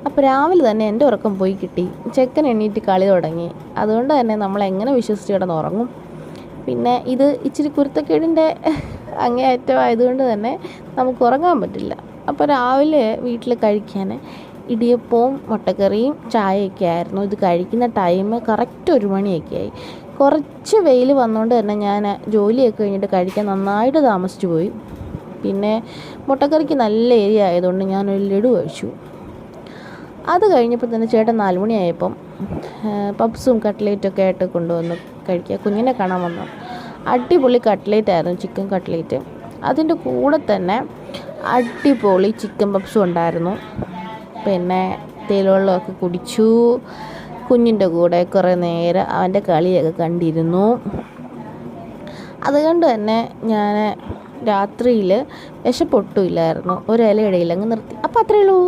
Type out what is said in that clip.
അപ്പോൾ രാവിലെ തന്നെ എൻ്റെ ഉറക്കം പോയി കിട്ടി. ചെക്കൻ എണീറ്റ് കളി തുടങ്ങി. അതുകൊണ്ട് തന്നെ നമ്മളെങ്ങനെ വിശ്വസിച്ച് കിടന്നുറങ്ങും? പിന്നെ ഇത് ഇച്ചിരി കുരുത്തക്കേടിൻ്റെ അങ്ങേയറ്റമായതുകൊണ്ട് തന്നെ നമുക്ക് ഉറങ്ങാൻ പറ്റില്ല. അപ്പോൾ രാവിലെ വീട്ടിൽ കഴിക്കാൻ ഇടിയപ്പവും മുട്ടക്കറിയും ചായയൊക്കെ ആയിരുന്നു. ഇത് കഴിക്കുന്ന ടൈം കറക്റ്റ് 1 മണിയൊക്കെ ആയി. കുറച്ച് വെയിൽ വന്നുകൊണ്ട് തന്നെ ഞാൻ ജോലിയൊക്കെ കഴിഞ്ഞിട്ട് കഴിക്കാൻ നന്നായിട്ട് താമസിച്ചു പോയി. പിന്നെ മുട്ടക്കറിക്ക് നല്ല എരി ആയതുകൊണ്ട് ഞാനൊരു ലഡു കഴിച്ചു. അത് കഴിഞ്ഞപ്പോൾ തന്നെ ചേട്ടൻ 4 മണിയായപ്പം പപ്സും കട്ട്ലേറ്റൊക്കെ ആയിട്ട് കൊണ്ടുവന്ന് കഴിക്കുക. കുഞ്ഞിനെ കാണാൻ വന്നു. അടിപൊളി കട്ട്ലേറ്റ് ആയിരുന്നു, ചിക്കൻ കട്ട്ലേറ്റ്. അതിൻ്റെ കൂടെ തന്നെ അടിപൊളി ചിക്കൻ പപ്സും ഉണ്ടായിരുന്നു. പിന്നെ തേയിലവെള്ളമൊക്കെ കുടിച്ചു. കുഞ്ഞിൻ്റെ കൂടെ കുറേ നേരം അവൻ്റെ കളിയൊക്കെ കണ്ടിരുന്നു. അതുകൊണ്ട് തന്നെ ഞാൻ രാത്രിയിൽ വിശപ്പൊട്ടുമില്ലായിരുന്നു. ഒരു ഇലയിടയിൽ അങ്ങ് നിർത്തി. അപ്പോൾ അത്രയേ ഉള്ളൂ.